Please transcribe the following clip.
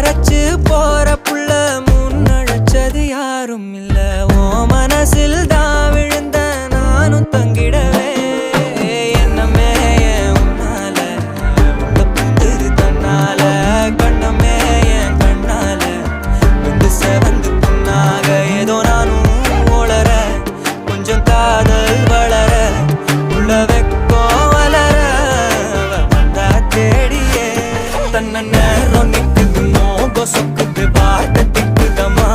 மறைச்சு போற புள்ள முன்னழைச்சது யாரும் இல்ல ஓ மனசில் தான் விழுந்த நானும் தங்கிடவே என்னமே உன்னால உள்ள புத்துரு தன்னால கண்ணமே என் கண்ணால வந்து செவந்து புண்ணாக ஏதோ நானும் ஓளற கொஞ்சம் காதல் வளர உள்ள வெக்கம் வளர வந்தா தேடியே தன்ன நேரம் நிக்குது மோகம் சொக்குது பாட்ட திக்குதமா